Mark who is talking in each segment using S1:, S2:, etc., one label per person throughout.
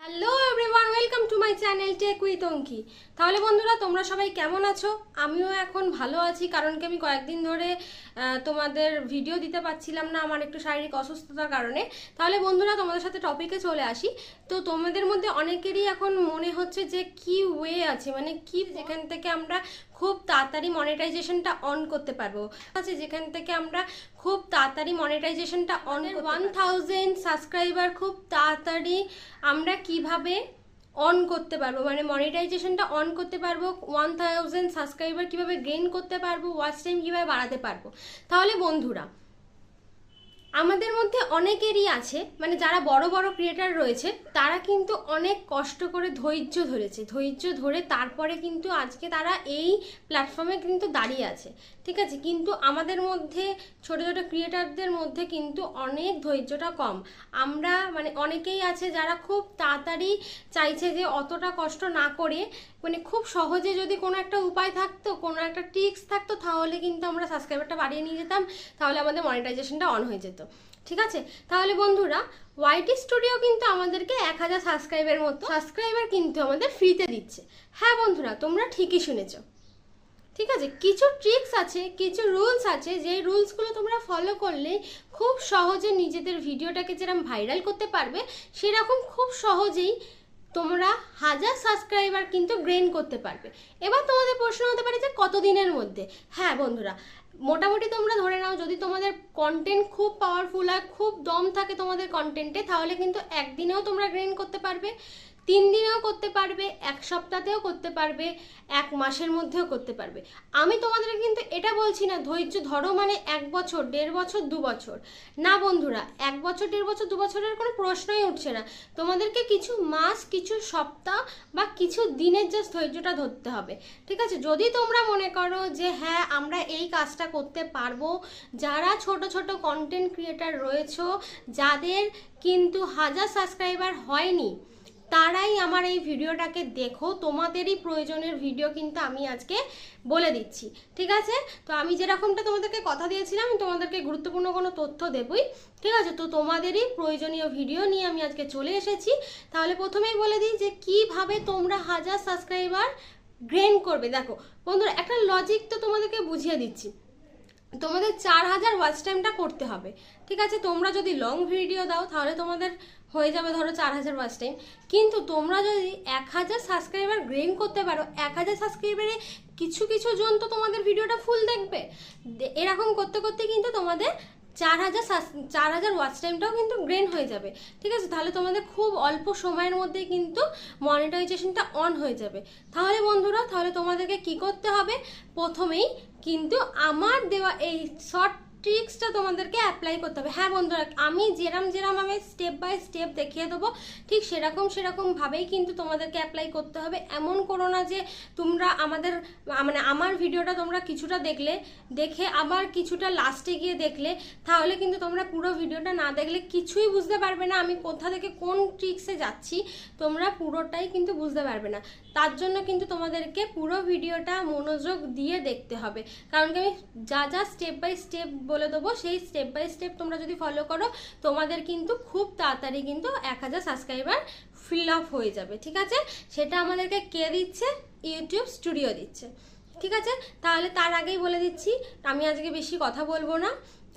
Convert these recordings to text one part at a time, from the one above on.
S1: Hello everyone, welcome to my channel tech with Anki. তাহলে বন্ধুরা, তোমরা সবাই কেমন আছো? আমিও এখন ভালো আছি, কারণ কি আমি কয়েকদিন ধরে তোমাদের ভিডিও দিতে পারছিলাম না, আমার একটু শারীরিক অসুস্থতার কারণে। তাহলে বন্ধুরা, তোমাদের সাথে টপিকে চলে আসি। তো তোমাদের মধ্যে অনেকেরই এখন মনে হচ্ছে যে কি ওয়ে আছে, মানে কি যেখান থেকে আমরা খুব তাড়াতাড়ি মনিটাইজেশনটা অন করতে পারবো, আছে যেখান থেকে আমরা খুব তাড়াতাড়ি মনিটাইজেশনটা অন 1000 সাবস্ক্রাইবার খুব তাড়াতাড়ি আমরা কিভাবে অন করতে পারবো, মানে মনিটাইজেশনটা অন করতে পারবো, 1000 সাবস্ক্রাইবার কিভাবে গেইন করতে পারবো, ওয়াচ টাইম কিভাবে বাড়াতে পারবো। তাহলে বন্ধুরা, আমাদের মধ্যে অনেকেরই আছে, মানে যারা বড় বড় ক্রিয়েটার রয়েছে তারা কিন্তু অনেক কষ্ট করে ধৈর্য ধরেছে, ধৈর্য ধরে তারপরে কিন্তু আজকে তারা এই প্ল্যাটফর্মে কিন্তু দাঁড়িয়ে আছে, ঠিক আছে। কিন্তু আমাদের মধ্যে ছোট ছোট ক্রিয়েটারদের মধ্যে কিন্তু অনেক ধৈর্যটা কম। আমরা মানে অনেকেই আছে যারা খুব তাড়াতাড়ি চাইছে যে অতটা কষ্ট না করে, মানে খুব সহজে যদি কোনো একটা উপায় থাকতো, কোনো একটা ট্রিক্স থাকতো, তাহলে কিন্তু আমরা সাবস্ক্রাইবারটা বাড়িয়ে নিয়ে যেতাম, তাহলে আমাদের মনিটাইজেশনটা অন হয়ে যেত, ঠিক আছে। তাহলে বন্ধুরা, ওয়াইটি স্টুডিও কিন্তু আমাদেরকে 1000 সাবস্ক্রাইবার কিন্তু আমাদের ফ্রিতে দিচ্ছে। হ্যাঁ বন্ধুরা, তোমরা ঠিকই শুনেছো, ঠিক আছে। কিছু ট্রিক্স আছে, কিছু রুলস আছে, যে রুলসগুলো তোমরা ফলো করলে খুব সহজে নিজেদের ভিডিওটাকে যেরকম ভাইরাল করতে পারবে, সেরকম খুব সহজেই তোমরা 1000 সাবস্ক্রাইবার কিন্তু গেইন করতে পারবে। এবার তোমাদের প্রশ্ন হতে পারে যে কতদিনের মধ্যে। হ্যাঁ বন্ধুরা, মোটামুটি তোমরা ধরে নাও, যদি তোমাদের কন্টেন্ট খুব পাওয়ারফুল হয়, খুব দম থাকে তোমাদের কন্টেন্টে, তাহলে কিন্তু একদিনেও তোমরা গেইন করতে পারবে, 3 দিনেও করতে পারবে, 1 সপ্তাহতেও করতে পারবে, 1 মাসের মধ্যেও করতে পারবে। আমি তোমাদের কিন্তু এটা বলছি না ধৈর্য ধরো মানে 1 বছর, 1.5 বছর, 2 বছর। না বন্ধুরা, 1 বছর, 1.5 বছর, 2 বছরের কোনো প্রশ্নই উঠছে না। তোমাদেরকে কিছু মাস, কিছু সপ্তাহ বা কিছু দিনের জাস্ট ধৈর্যটা ধরতে হবে, ঠিক আছে। যদি তোমরা মনে করো যে হ্যাঁ আমরা এই কাজটা করতে পারবো, যারা ছোট ছোট কন্টেন্ট ক্রিয়েটার রয়েছে, যাদের কিন্তু 1000 সাবস্ক্রাইবার হয়নি, তারাই আমার এই ভিডিওটাকে দেখো, তোমাদেরই প্রয়োজনের ভিডিও কিন্তু আমি আজকে বলে দিচ্ছি, ঠিক আছে। তো আমি যেরকমটা তোমাদেরকে কথা দিয়েছিলাম, তোমাদেরকে গুরুত্বপূর্ণ কোনো তথ্য দেবই, ঠিক আছে। তো তোমাদেরই প্রয়োজনীয় ভিডিও নিয়ে আমি আজকে চলে এসেছি। তাহলে প্রথমেই বলে দিই যে কিভাবে তোমরা 1000 সাবস্ক্রাইবার গেইন করবে। দেখো বন্ধুরা, একটা লজিক তো তোমাদেরকে বুঝিয়ে দিচ্ছি। তোমাদের 4000 ওয়াচ টাইমটা করতে হবে, ঠিক আছে। তোমরা যদি লং ভিডিও দাও তাহলে তোমাদের হয়ে যাবে ধরো 4000 ওয়াচ টাইম। কিন্তু তোমরা যদি 1000 সাবস্ক্রাইবার গেইন করতে পারো, 1000 সাবস্ক্রাইবারে কিছু কিছু জন তো তোমাদের ভিডিওটা ফুল দেখবে, এরকম করতে করতে কিন্তু তোমাদের 4000 ওয়াচ টাইমটাও কিন্তু গেইন হয়ে যাবে, ঠিক আছে। তাহলে তোমাদের খুব অল্প সময়ের মধ্যে কিন্তু মনিটাইজেশনটা অন হয়ে যাবে। তাহলে বন্ধুরা, তাহলে তোমাদেরকে কি করতে হবে? প্রথমেই কিন্তু আমার দেওয়া এই শর্ট ট্রিক্সটা তোমাদেরকে অ্যাপ্লাই করতে হবে। হ্যাঁ বন্ধুরা, আমি যেরম আমি স্টেপ বাই স্টেপ দেখিয়ে দেবো, ঠিক সেরকমভাবেই কিন্তু তোমাদেরকে অ্যাপ্লাই করতে হবে। এমন করো না যে তোমরা মানে আমার ভিডিওটা তোমরা কিছুটা দেখলে, দেখে আবার কিছুটা লাস্টে গিয়ে দেখলে, তাহলে কিন্তু তোমরা পুরো ভিডিওটা না দেখলে কিছুই বুঝতে পারবে না আমি কোথা থেকে কোন ট্রিক্সে যাচ্ছি, তোমরা পুরোটাই কিন্তু বুঝতে পারবে না। তার জন্য কিন্তু তোমাদেরকে পুরো ভিডিওটা মনোযোগ দিয়ে দেখতে হবে, কারণ কি আমি যা যা স্টেপ বাই স্টেপ বলে দেবো, সেই স্টেপ বাই স্টেপ তোমরা যদি ফলো করো, তোমাদের কিন্তু খুব তাড়াতাড়ি কিন্তু 1000 সাবস্ক্রাইবার ফিল আপ হয়ে যাবে, ঠিক আছে। সেটা আমাদেরকে কে দিচ্ছে? ইউটিউব স্টুডিও দিচ্ছে, ঠিক আছে। তাহলে তার আগেই বলে দিচ্ছি, আমি আজকে বেশি কথা বলবো না,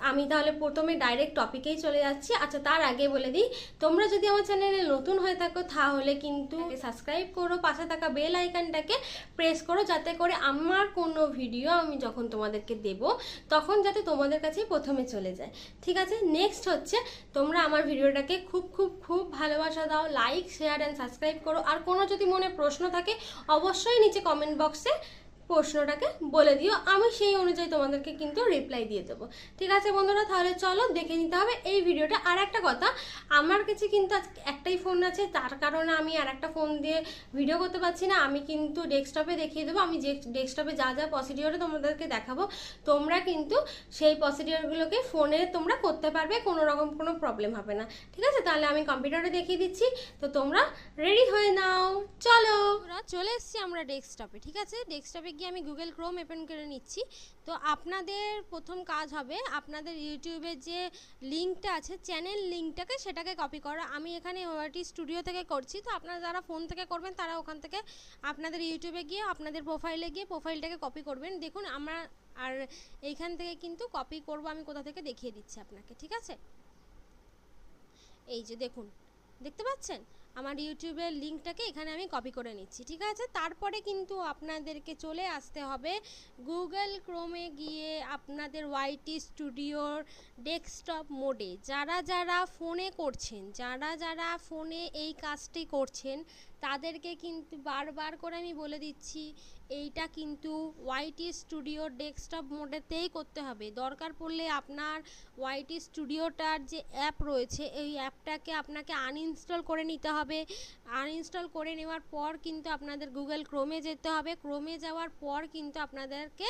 S1: আমি তাহলে প্রথমে ডাইরেক্ট টপিকেই চলে যাচ্ছি। আচ্ছা, তার আগে বলে দিই, তোমরা যদি আমার চ্যানেলে নতুন হয়ে থাকো তাহলে কিন্তু সাবস্ক্রাইব করো, পাশে থাকা বেল আইকনটাকে প্রেস করো, যাতে করে আমার কোনো ভিডিও আমি যখন তোমাদেরকে দেব তখন যাতে তোমাদের কাছেই প্রথমে চলে যায়, ঠিক আছে। নেক্সট হচ্ছে, তোমরা আমার ভিডিওটাকে খুব খুব খুব ভালোবাসা দাও, লাইক, শেয়ার অ্যান্ড সাবস্ক্রাইব করো। আর কোনো যদি মনে প্রশ্ন থাকে, অবশ্যই নিচে কমেন্ট বক্সে প্রশ্নটাকে বলে দিও, আমি সেই অনুযায়ী তোমাদেরকে কিন্তু রিপ্লাই দিয়ে দেবো, ঠিক আছে বন্ধুরা। তাহলে চলো দেখে নিতে হবে এই ভিডিওটা। আর একটা কথা, আমার কাছে কিন্তু একটাই ফোন আছে, তার কারণে আমি আর একটা ফোন দিয়ে ভিডিও করতে পারছি না। আমি কিন্তু ডেস্কটপে দেখিয়ে দেবো, আমি যে ডেস্কটপে যা যা প্রসিডিওরে তোমাদেরকে দেখাবো, তোমরা কিন্তু সেই প্রসিডিওরগুলোকে ফোনে তোমরা করতে পারবে, কোনো রকম কোনো প্রবলেম হবে না, ঠিক আছে। তাহলে আমি কম্পিউটারে দেখিয়ে দিচ্ছি, তো তোমরা রেডি হয়ে নাও, চলো। চলে এসছি আমরা ডেস্কটপে, ঠিক আছে। ডেস্কটপে গিয়ে আমি গুগল ক্রোম ওপেন করে নিচ্ছি। তো আপনাদের প্রথম কাজ হবে আপনাদের ইউটিউবের যে লিঙ্কটা আছে চ্যানেল লিঙ্কটাকে সেটাকে কপি করা। আমি এখানে ওয়াইটি স্টুডিও থেকে করছি, তো আপনারা যারা ফোন থেকে করবেন তারা ওখান থেকে আপনাদের ইউটিউবে গিয়ে আপনাদের প্রোফাইলে গিয়ে প্রোফাইলটাকে কপি করবেন। দেখুন আমরা আর এইখান থেকে কিন্তু কপি করব, আমি কোথা থেকে দেখিয়ে দিচ্ছি আপনাকে, ঠিক আছে। এই যে দেখুন, দেখতে পাচ্ছেন আমার ইউটিউবের লিঙ্কটাকে এখানে আমি কপি করে নিচ্ছি, ঠিক আছে। তারপরে কিন্তু আপনাদেরকে চলে আসতে হবে গুগল ক্রোমে গিয়ে আপনাদের ওয়াইটি স্টুডিওর ডেস্কটপ মোডে। যারা যারা ফোনে করছেন, যারা ফোনে এই কাজটি করছেন তাদেরকে কিন্তু বারবার করে আমি বলে দিচ্ছি এইটা কিন্তু ওয়াইটি স্টুডিও ডেস্কটপ মোডেতেই করতে হবে। দরকার পড়লে আপনার ওয়াইটি স্টুডিওটার যে অ্যাপ রয়েছে এই অ্যাপটাকে আপনাকে আনইনস্টল করে নিতে হবে। আনইনস্টল করে নেওয়ার পর কিন্তু আপনাদের গুগল ক্রোমে যেতে হবে। ক্রোমে যাওয়ার পর কিন্তু আপনাদেরকে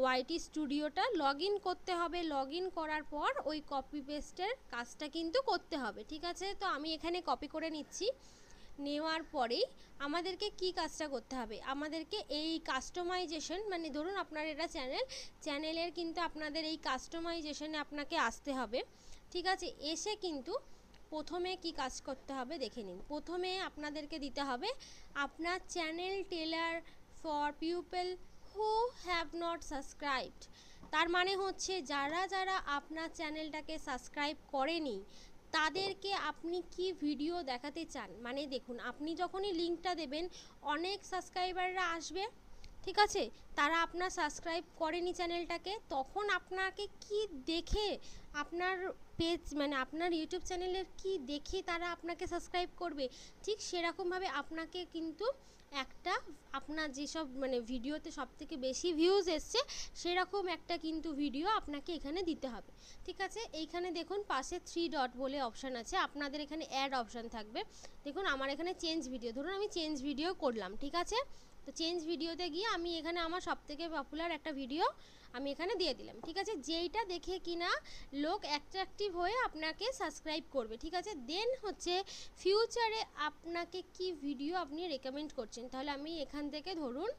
S1: ওয়াইটি স্টুডিওটা লগ ইন করতে হবে। লগ ইন করার পর ওই কপি পেস্টের কাজটা কিন্তু করতে হবে, ঠিক আছে। তো আমি এখানে কপি করে নিচ্ছি। নেওয়ার পরেই আমাদেরকে কি কাজটা করতে হবে, আমাদেরকে এই কাস্টমাইজেশন, মানে ধরুন আপনার এটা চ্যানেলের কিন্তু আপনাদের এই কাস্টমাইজেশনে আপনাকে আসতে হবে, ঠিক আছে। এসে কিন্তু প্রথমে কি কাজ করতে হবে দেখে নিন। প্রথমে আপনাদেরকে দিতে হবে আপনার channel teller for people who have not subscribed. তার মানে হচ্ছে যারা যারা আপনার চ্যানেলটাকে সাবস্ক্রাইব করেনি তাদেরকে আপনি কি ভিডিও দেখাতে চান। মানে দেখুন, আপনি যখনই লিঙ্কটা দেবেন অনেক সাবস্ক্রাইবাররা আসবে, ঠিক আছে। তারা আপনার সাবস্ক্রাইব করেনি চ্যানেলটাকে, তখন আপনাকে কি দেখে আপনার পেজ, মানে আপনার ইউটিউব চ্যানেলের কি দেখে তারা আপনাকে সাবস্ক্রাইব করবে। ঠিক সেরকমভাবে আপনাকে কিন্তু একটা আপনার যেসব মানে ভিডিওতে সবথেকে বেশি ভিউজ এসছে সেরকম একটা কিন্তু ভিডিও আপনাকে এখানে দিতে হবে, ঠিক আছে। এইখানে দেখুন পাশে 3 ডট বলে অপশান আছে, আপনাদের এখানে অ্যাড অপশান থাকবে। দেখুন আমার এখানে চেঞ্জ ভিডিও, ধরুন আমি চেঞ্জ ভিডিও করলাম, ঠিক আছে। তো চেঞ্জ ভিডিওতে গিয়ে আমি এখানে আমার সবথেকে পপুলার একটা ভিডিও আমি এখানে দিয়ে দিলাম, ঠিক আছে। যেইটা দেখে কিনা লোক অ্যাট্রাকটিভ হয়ে আপনাকে সাবস্ক্রাইব করবে, ঠিক আছে। দেন হচ্ছে ফিউচারে আপনাকে কি ভিডিও আপনি রেকমেন্ড করছেন। তাহলে আমি এখান থেকে ধরুন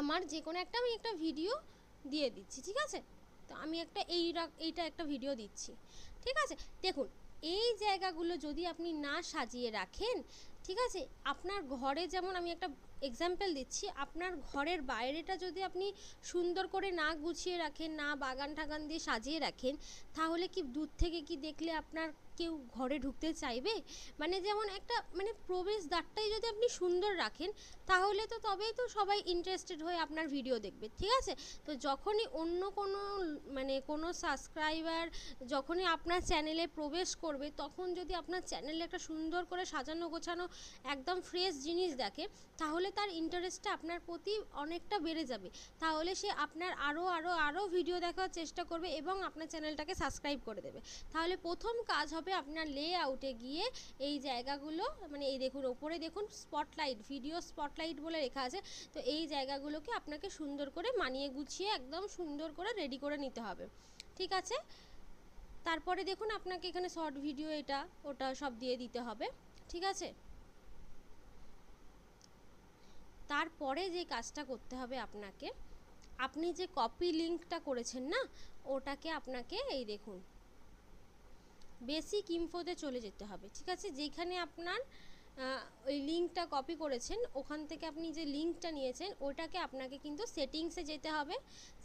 S1: আমার যে কোনো একটা আমি একটা ভিডিও দিয়ে দিচ্ছি, ঠিক আছে। তো আমি একটা এইটা একটা ভিডিও দিচ্ছি, ঠিক আছে। দেখুন এই জায়গাগুলো যদি আপনি না সাজিয়ে রাখেন, ঠিক আছে, আপনার ঘরে যেমন আমি একটা এক্সাম্পল দিচ্ছি, আপনার ঘরের বাইরেটা যদি আপনি সুন্দর করে না গুছিয়ে রাখেন, না বাগান ঠাগান দিয়ে সাজিয়ে রাখেন, তাহলে কি দূর থেকে কি দেখলে আপনার কেউ ঘরে ঢুকতে চাইবে। মানে যেমন একটা মানে প্রবেশদ্বারটাই যদি আপনি সুন্দর রাখেন তাহলে তো তবেই তো সবাই ইন্টারেস্টেড হয়ে আপনার ভিডিও দেখবে, ঠিক আছে। তো যখনই অন্য কোনো মানে কোনো সাবস্ক্রাইবার যখনই আপনার চ্যানেলে প্রবেশ করবে তখন যদি আপনার চ্যানেলে একটা সুন্দর করে সাজানো গোছানো একদম ফ্রেশ জিনিস দেখে তাহলে তার ইন্টারেস্টটা আপনার প্রতি অনেকটা বেড়ে যাবে। তাহলে সে আপনার আরও ভিডিও দেখার চেষ্টা করবে এবং আপনার চ্যানেলটাকে সাবস্ক্রাইব করে দেবে। তাহলে প্রথম কাজ হবে আপনার লেআউটে গিয়ে এই জায়গাগুলো, মানে এই দেখুন ওপরে দেখুন স্পটলাইট, ভিডিও স্পটলাইট বলে লেখা আছে। তো এই জায়গাগুলোকে আপনাকে সুন্দর করে মানিয়ে গুছিয়ে একদম সুন্দর করে রেডি করে নিতে হবে, ঠিক আছে। তারপরে দেখুন আপনাকে এখানে শর্ট ভিডিও এটা ওটা সব দিয়ে দিতে হবে, ঠিক আছে। তারপরে যে কাজটা করতে হবে আপনাকে, আপনি যে কপি লিঙ্কটা করেছেন না ওটাকে আপনাকে এই দেখুন বেসিক ইনফোতে চলে যেতে হবে, ঠিক আছে। যেখানে আপনার ওই লিঙ্কটা কপি করেছেন ওখান থেকে আপনি যে লিঙ্কটা নিয়েছেন ওটাকে আপনাকে কিন্তু সেটিংসে যেতে হবে।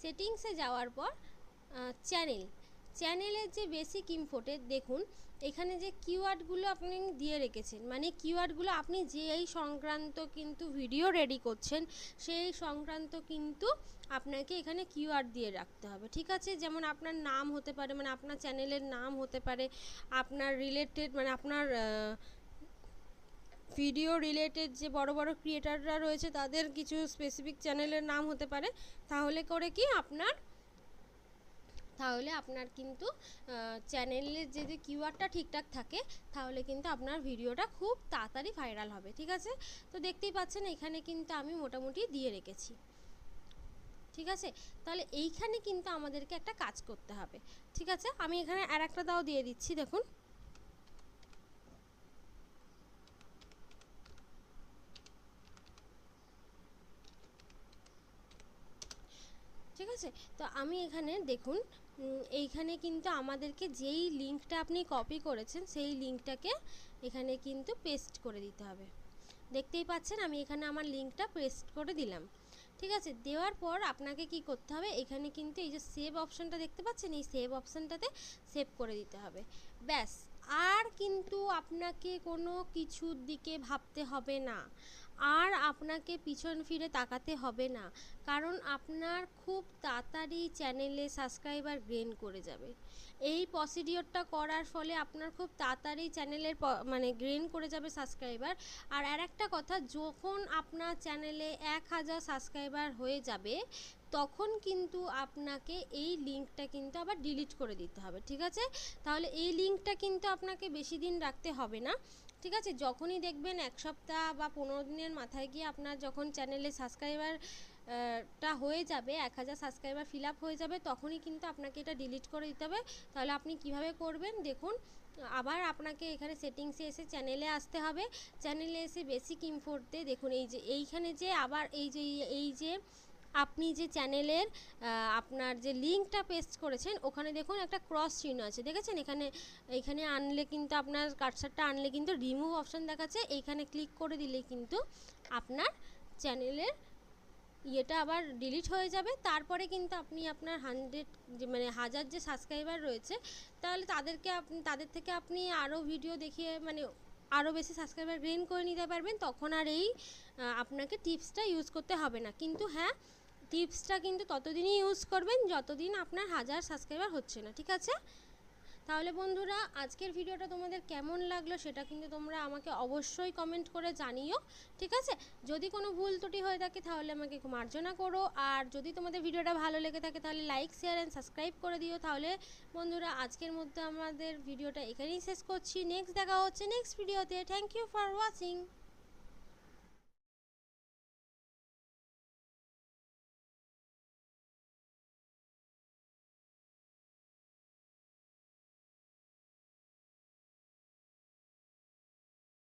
S1: সেটিংসে যাওয়ার পর চ্যানেলের যে বেসিক ইনফোতে দেখুন এখানে যে কিওয়ার্ডগুলো আপনি দিয়ে রেখেছেন, মানে কিওয়ার্ডগুলো আপনি যেই সংক্রান্ত কিন্তু ভিডিও রেডি করছেন সেই সংক্রান্ত কিন্তু আপনাকে এখানে কিওয়ার্ড দিয়ে রাখতে হবে, ঠিক আছে। যেমন আপনার নাম হতে পারে, মানে আপনার চ্যানেলের নাম হতে পারে, আপনার রিলেটেড মানে আপনার ভিডিও রিলেটেড যে বড় বড় ক্রিয়েটাররা রয়েছে তাদের কিছু স্পেসিফিক চ্যানেলের নাম হতে পারে। তাহলে করে কি তাহলে আপনার কিন্তু চ্যানেলের যে কিওয়ার্ডটা ঠিকঠাক থাকে তাহলে কিন্তু আপনার ভিডিওটা খুব তাড়াতাড়ি ভাইরাল হবে, ঠিক আছে। তো দেখতেই পাচ্ছেন এখানে কিন্তু আমি মোটামুটি দিয়ে রেখেছি, ঠিক আছে। তাহলে এইখানে কিন্তু আমাদেরকে একটা কাজ করতে হবে, ঠিক আছে। আমি এখানে আর একটা দাও দিয়ে দিচ্ছি, দেখুন ঠিক আছে। তো আমি এখানে দেখুন এইখানে কিন্তু আমাদেরকে যেই লিঙ্কটা আপনি কপি করেছেন সেই লিঙ্কটাকে এখানে কিন্তু পেস্ট করে দিতে হবে। দেখতেই পাচ্ছেন আমি এখানে আমার লিঙ্কটা পেস্ট করে দিলাম। ঠিক আছে, দেওয়ার পর আপনাকে কি করতে হবে, এখানে কিন্তু এই যে সেভ অপশানটা দেখতে পাচ্ছেন, এই সেভ অপশানটাতে সেভ করে দিতে হবে। ব্যাস, আর কিন্তু আপনাকে কোনো কিছুর দিকে ভাবতে হবে না, আর আপনাকে পিছন ফিরে তাকাতে হবে না, কারণ আপনার খুব তাড়াতাড়ি চ্যানেলে সাবস্ক্রাইবার গেইন করে যাবে। এই প্রসিডিওরটা করার ফলে আপনার খুব তাড়াতাড়ি চ্যানেলের মানে গেইন করে যাবে সাবস্ক্রাইবার। আর একটা কথা, যখন আপনার চ্যানেলে 1000 সাবস্ক্রাইবার হয়ে যাবে তখন কিন্তু আপনাকে এই লিঙ্কটা কিন্তু আবার ডিলিট করে দিতে হবে। ঠিক আছে, তাহলে এই লিঙ্কটা কিন্তু আপনাকে বেশি দিন রাখতে হবে না। ঠিক আছে, যখনই দেখবেন 1 সপ্তাহ বা 15 দিনের মাথায় গিয়ে আপনার যখন চ্যানেলে সাবস্ক্রাইবার টা হয়ে যাবে, 1000 সাবস্ক্রাইবার ফিল আপ হয়ে যাবে, তখনই কিন্তু আপনাকে এটা ডিলিট করে দিতে হবে। তাহলে আপনি কিভাবে করবেন দেখুন, আবার আপনাকে এখানে সেটিংসে এসে চ্যানেলে আসতে হবে। চ্যানেলে এসে বেসিক ইনফোতে দেখুন এই যে এইখানে যে আবার এই যে আপনি যে চ্যানেলের আপনার যে লিঙ্কটা পেস্ট করেছেন ওখানে দেখুন একটা ক্রস চিহ্ন আছে, দেখেছেন? এইখানে আনলে কিন্তু আপনার কার্সারটা আনলে কিন্তু রিমুভ অপশান দেখাচ্ছে, এইখানে ক্লিক করে দিলে কিন্তু আপনার চ্যানেলের ইয়েটা আবার ডিলিট হয়ে যাবে। তারপরে কিন্তু আপনি আপনার 100 যে মানে 1000 যে সাবস্ক্রাইবার রয়েছে তাহলে তাদের থেকে আপনি আরও ভিডিও দেখিয়ে মানে আরও বেশি সাবস্ক্রাইবার গেইন করে নিতে পারবেন। তখন আর এই আপনাকে টিপসটা ইউজ করতে হবে না। কিন্তু হ্যাঁ, টিপসটা কিন্তু ততদিনই ইউজ করবেন যতদিন আপনার 1000 সাবস্ক্রাইবার হচ্ছে না। ঠিক আছে, তাহলে বন্ধুরা আজকের ভিডিওটা তোমাদের কেমন লাগলো সেটা কিন্তু তোমরা আমাকে অবশ্যই কমেন্ট করে জানিও। ঠিক আছে, যদি কোনো ভুল ত্রুটি হয়ে থাকে তাহলে আমাকে মার্জনা করো, আর যদি তোমাদের ভিডিওটা ভালো লেগে থাকে তাহলে লাইক শেয়ার অ্যান্ড সাবস্ক্রাইব করে দিও। তাহলে বন্ধুরা আজকের মধ্যে আমাদের ভিডিওটা এখানেই শেষ করছি, নেক্সট দেখা হচ্ছে নেক্সট ভিডিওতে। Thank you for watching.